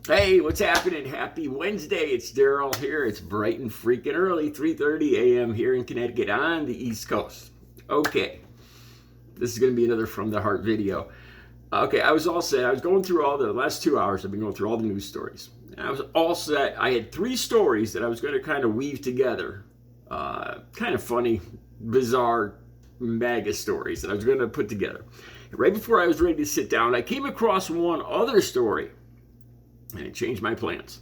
Hey, what's happening? Happy Wednesday. It's Daryl here. It's bright and freaking early, 3:30 a.m. here in Connecticut on the East Coast. Okay, this is going to be another From the Heart video. Okay, I was all set. I was going through all the last 2 hours. I've been going through all the news stories. And I was all set. I had 3 stories that I was going to kind of weave together. Kind of funny, bizarre MAGA stories that I was going to put together. And right before I was ready to sit down, I came across one other story. And it changed my plans,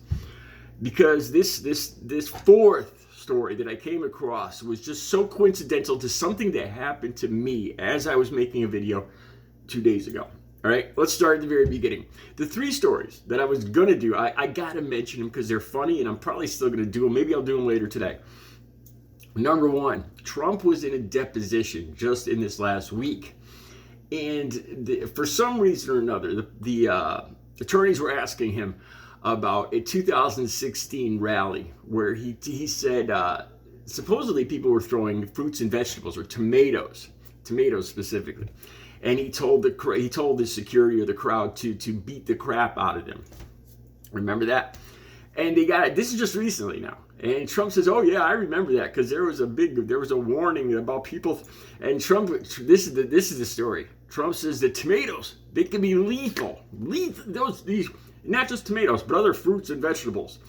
because this fourth story that I came across was just so coincidental to something that happened to me as I was making a video 2 days ago. All right, let's start at the very beginning. The 3 stories that I was going to do, I got to mention them because they're funny, and I'm probably still going to do them. Maybe I'll do them later today. Number 1, Trump was in a deposition just in this last week. And for some reason or another, the attorneys were asking him about a 2016 rally where he said supposedly people were throwing fruits and vegetables, or tomatoes specifically, and he told the security of the crowd to beat the crap out of them. Remember that? And they got it. This is just recently now. And Trump says, "Oh yeah, I remember that, because there was a warning about people." And Trump, this is the story. Trump says that tomatoes, they can be lethal. These not just tomatoes, but other fruits and vegetables,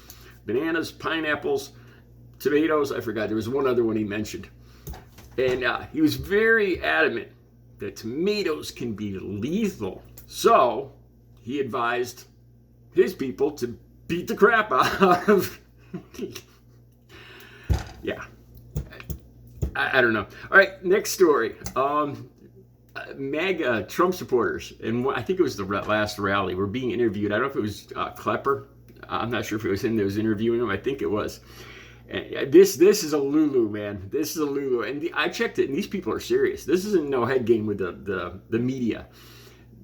bananas, pineapples, tomatoes. I forgot, there was one other one he mentioned, and he was very adamant that tomatoes can be lethal. So he advised his people to beat the crap out of. Yeah, I don't know. All right, next story. MAGA Trump supporters, and I think it was the last rally, were being interviewed. I don't know if it was Klepper. I'm not sure if it was him that was interviewing him. I think it was. And this is a Lulu, man. This is a Lulu. And I checked it, and these people are serious. This isn't no head game with the media.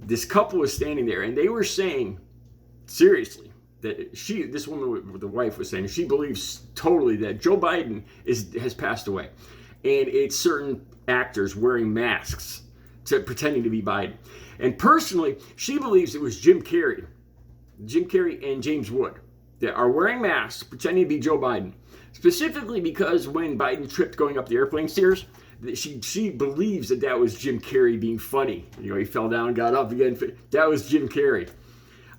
This couple was standing there, and they were saying, seriously, that this woman, the wife, was saying she believes totally that Joe Biden has passed away, and it's certain actors wearing masks pretending to be Biden. And personally, she believes it was Jim Carrey and James Wood that are wearing masks pretending to be Joe Biden, specifically because when Biden tripped going up the airplane stairs, she believes that was Jim Carrey being funny. He fell down, got up again. That was Jim Carrey.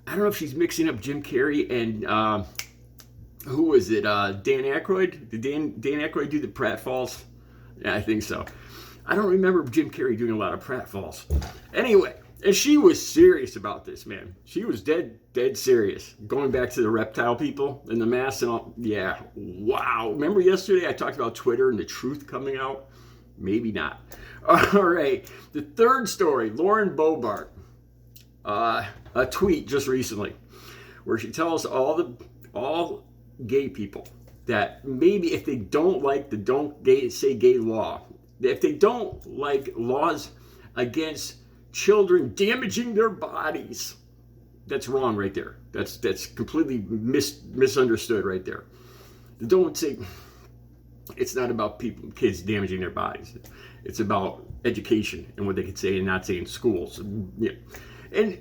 I don't know if she's mixing up Jim Carrey and who was it? Dan Aykroyd? Did Dan Aykroyd do the pratfalls? Yeah, I think so. I don't remember Jim Carrey doing a lot of pratfalls. Anyway, and she was serious about this, man. She was dead serious. Going back to the reptile people and the masks and all. Yeah, wow. Remember yesterday I talked about Twitter and the truth coming out? Maybe not. All right, the third story, Lauren Boebert. A tweet just recently where she tells all gay people that maybe if they don't like the don't say gay law, if they don't like laws against children damaging their bodies, that's wrong right there. That's completely misunderstood right there. Don't say, it's not about kids damaging their bodies. It's about education and what they can say and not say in schools. Yeah. And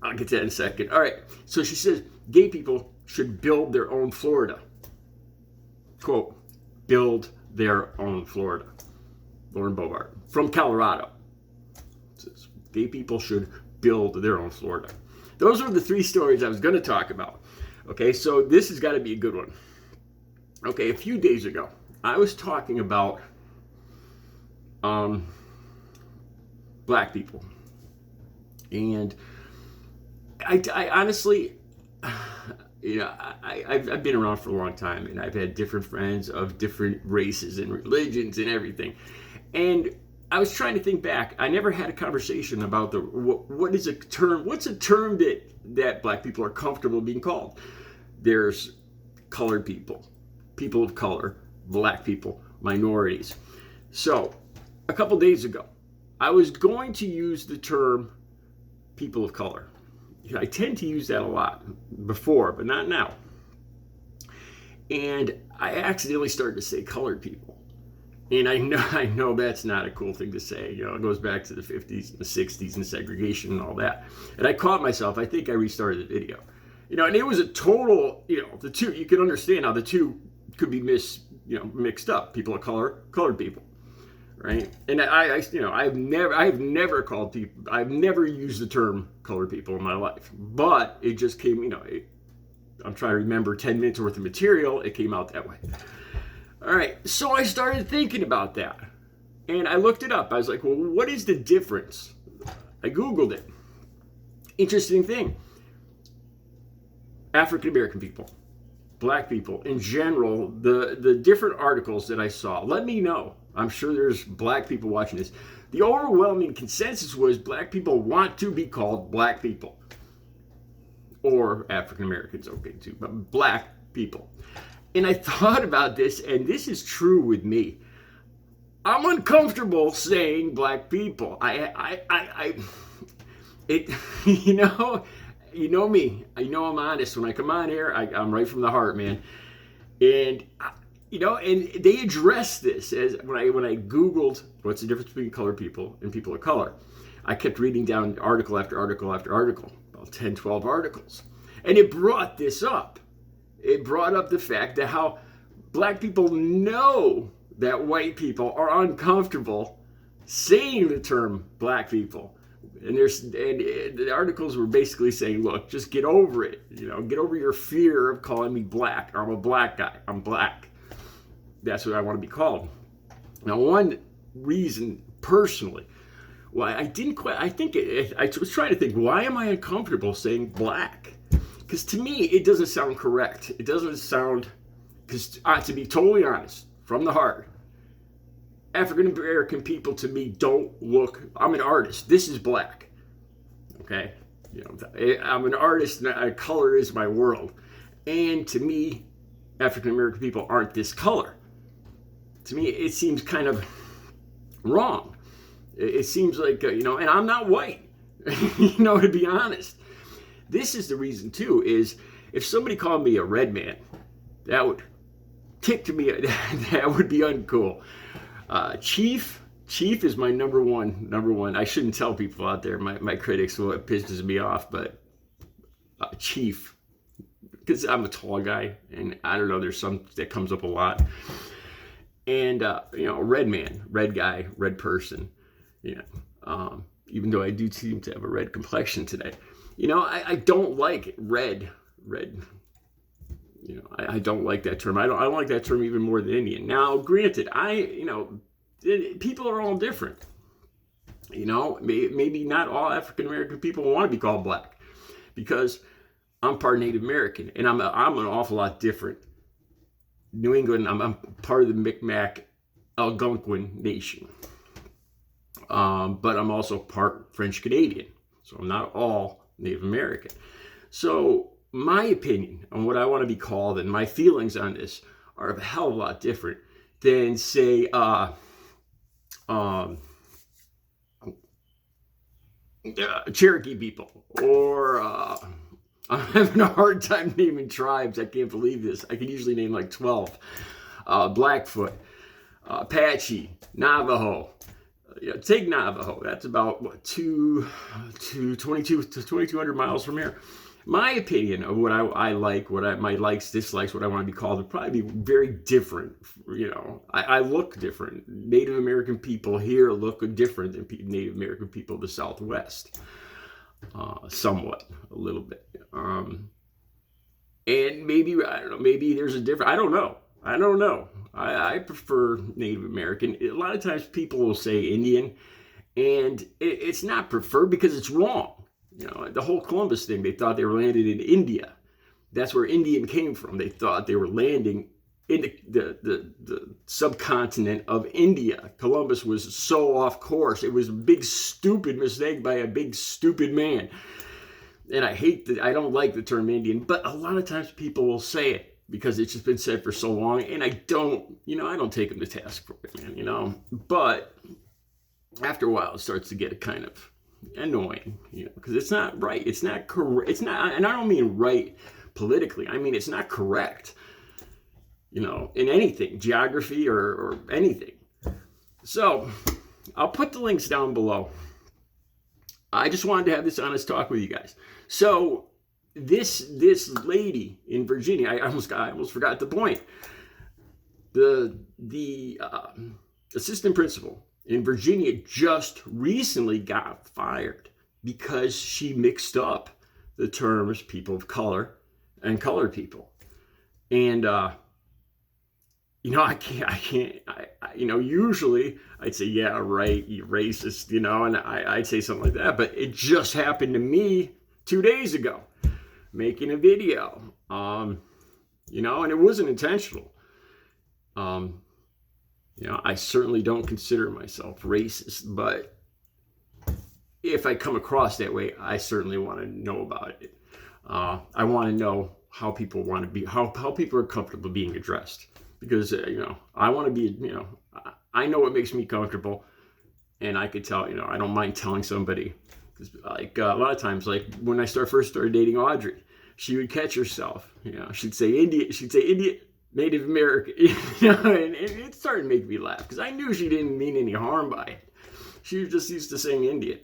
I'll get to that in a second. All right. So she says gay people should build their own Florida. Quote, build their own Florida. Lauren Boebert from Colorado says gay people should build their own Florida. Those are the 3 stories I was going to talk about. Okay, so this has got to be a good one. Okay, a few days ago, I was talking about black people. And I honestly, I've been around for a long time, and I've had different friends of different races and religions and everything. And I was trying to think back. I never had a conversation about what's a term that black people are comfortable being called. There's colored people, people of color, black people, minorities. So a couple days ago, I was going to use the term people of color. I tend to use that a lot before, but not now. And I accidentally started to say colored people. And I know that's not a cool thing to say. You know, it goes back to the 50s and the 60s and segregation and all that. And I caught myself. I think I restarted the video. And it was a total, the two, you can understand how the two could be mixed up. People of color, colored people, right? And I've never called people, I've never used the term colored people in my life, but it just came, I'm trying to remember 10 minutes worth of material, it came out that way. All right, so I started thinking about that, and I looked it up. I was like, well, what is the difference? I Googled it. Interesting thing. African American people, black people, in general, the different articles that I saw, let me know. I'm sure there's black people watching this. The overwhelming consensus was black people want to be called black people. Or African Americans, okay too, but black people. And I thought about this, and this is true with me. I'm uncomfortable saying black people. You know me. I know I'm honest. When I come on here, I'm right from the heart, man. And and they address this as when I Googled what's the difference between colored people and people of color. I kept reading down article after article after article, about 10, 12 articles, and it brought this up. It brought up the fact that how black people know that white people are uncomfortable saying the term black people. And the articles were basically saying, look, just get over it. Get over your fear of calling me black. I'm a black guy. I'm black. That's what I want to be called. Now, one reason personally why I didn't quite, I was trying to think, why am I uncomfortable saying black? Because to me, it doesn't sound correct. It doesn't sound, because to be totally honest, from the heart, African American people to me don't look, I'm an artist. This is black. Okay? I'm an artist and color is my world. And to me, African American people aren't this color. To me, it seems kind of wrong. It seems like, and I'm not white, to be honest. This is the reason, too, is if somebody called me a red man, that would tick to me, that would be uncool. Chief is my number one. I shouldn't tell people out there, my critics, what pisses me off, but Chief, because I'm a tall guy, and I don't know, there's some that comes up a lot. And, red man, red guy, red person, even though I do seem to have a red complexion today. I don't like red. I don't like that term. I don't like that term even more than Indian. Now, granted, people are all different. Maybe not all African American people want to be called black, because I'm part Native American, and I'm an awful lot different. New England, I'm part of the Micmac Algonquin Nation, but I'm also part French Canadian, so I'm not all Native American. So my opinion on what I want to be called and my feelings on this are a hell of a lot different than, say, Cherokee people, or I'm having a hard time naming tribes. I can't believe this. I can usually name like 12. Blackfoot, Apache, Navajo. Take Navajo. That's about 2,200 miles from here. My opinion of what I like, my likes, dislikes, what I want to be called would probably be very different. I look different. Native American people here look different than Native American people of the Southwest. Somewhat, a little bit. And maybe, I don't know, maybe there's a difference. I don't know. I prefer Native American. A lot of times people will say Indian, and it's not preferred because it's wrong. The whole Columbus thing, they thought they were landed in India. That's where Indian came from. They thought they were landing in the subcontinent of India. Columbus was so off course. It was a big, stupid mistake by a big, stupid man. And I don't like the term Indian, but a lot of times people will say it because it's just been said for so long, and I don't take them to task for it, man, But after a while, it starts to get kind of annoying, because it's not right. It's not correct. It's not, and I don't mean right politically. I mean, it's not correct, in anything, geography or anything. So I'll put the links down below. I just wanted to have this honest talk with you guys. So this lady in Virginia, I almost forgot the point. The assistant principal in Virginia just recently got fired because she mixed up the terms people of color and colored people. And usually I'd say, yeah, right, you racist, and I'd say something like that. But it just happened to me 2 days ago, making a video, and it wasn't intentional. I certainly don't consider myself racist, but if I come across that way, I certainly want to know about it. I want to know how people want to be, how people are comfortable being addressed, because I want to be, I know what makes me comfortable, and I could tell, I don't mind telling somebody. Like a lot of times, like when I first started dating Audrey, she would catch herself, she'd say Indian, Native American, and it started to make me laugh because I knew she didn't mean any harm by it. She was just used to saying Indian,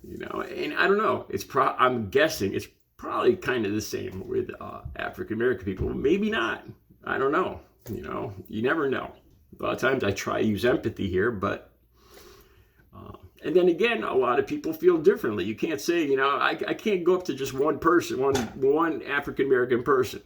and I don't know. I'm guessing it's probably kind of the same with African American people. Maybe not. I don't know. You never know. A lot of times I try to use empathy here, but and then again, a lot of people feel differently. You can't say, I can't go up to just one person, one African American person.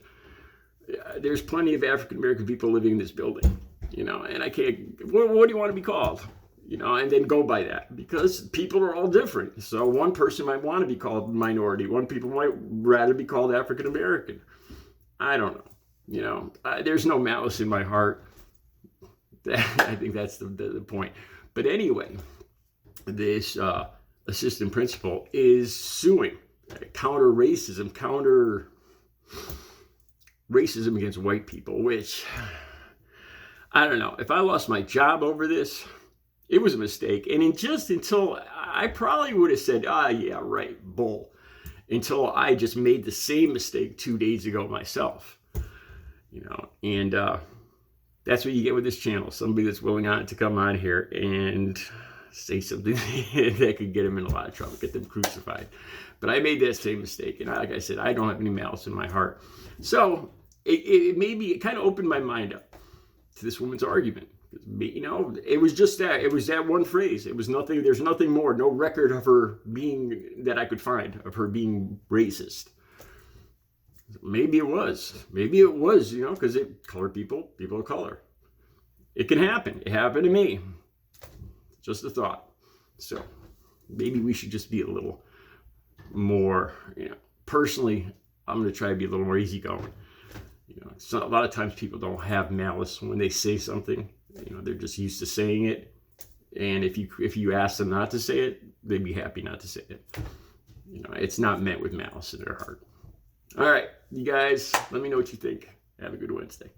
There's plenty of African American people living in this building, and I can't. What do you want to be called? And then go by that, because people are all different. So one person might want to be called minority. One people might rather be called African American. I don't know. There's no malice in my heart. I think that's the point. But anyway, this assistant principal is suing counter racism against white people, which I don't know. If I lost my job over this, it was a mistake. And until I probably would have said, yeah, right, bull, until I just made the same mistake 2 days ago myself, and that's what you get with this channel. Somebody that's willing to come on here and say something that could get them in a lot of trouble, get them crucified. But I made that same mistake. And like I said, I don't have any malice in my heart. So it kind of opened my mind up to this woman's argument. It was just that. It was that one phrase. It was nothing. There's nothing more. No record of her that I could find of her being racist. Maybe it was. Because colored people of color. It can happen. It happened to me. Just a thought. So maybe we should just be a little more, personally, I'm going to try to be a little more easygoing. So a lot of times people don't have malice when they say something. They're just used to saying it. And if you ask them not to say it, they'd be happy not to say it. It's not meant with malice in their heart. All right, you guys, let me know what you think. Have a good Wednesday.